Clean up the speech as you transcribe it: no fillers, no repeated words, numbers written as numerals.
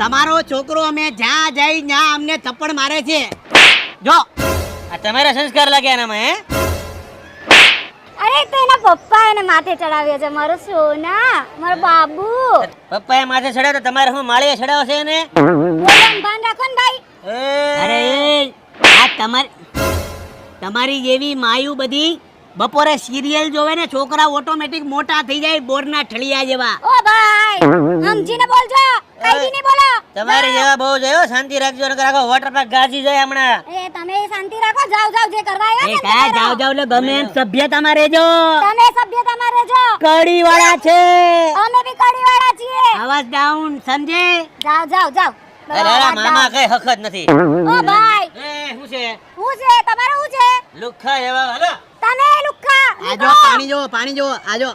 તમારો છોકરો અમે જ્યાં જઈ ત્યાં અમને થપ્પડ મારે છે. જો આ તમારા સંસ્કાર લાગ્યા એનામાં હે? અરે તો એના પપ્પા એને માથે ચડાવ્યો છે, મારો સોના, મારો બાબુ. પપ્પાએ માથે ચડાવ્યો તો તમારે હું માળીએ ચડાવો છે એને? બોલવાનું ભાન રાખો ને ભાઈ. અરે આ તમારી જેવી માયુ બધી બપોરે સિરિયલ જોવે ને છોકરા ઓટોમેટિક મોટા થઈ જાય બોરના ઠળિયા જેવા. ઓ ભાઈ સમજીને બોલજો, કઈ દી નહીં બોલો. તમારી જેવા બહુ જોયો, શાંતિ રાખજો નકર આખો વોટર પાર્ક ગાજી જાય હમણાં. એ તમે શાંતિ રાખો, જાવ જાવ જે કરવા આવ્યા એ છે ને કા તે જાવ કરો. જાવ લે ગમે એમ સભ્યતામાં રહેજો. તમે સભ્યતામાં રહેજો, કડી વાળા છે. અમે બી કડીવાળા છીએ. અવાજ ડાઉન સમજે. જાવ જાવ જાવ. અરે અરે મામા કઈ હક જ નથી. ઓ ભાઈ શું છે? હું છે તમારે હું છે? લુખ્ખા એવા હાલો. તમે લુખ્ખા આજો પાણી જો પાણી જો આજો.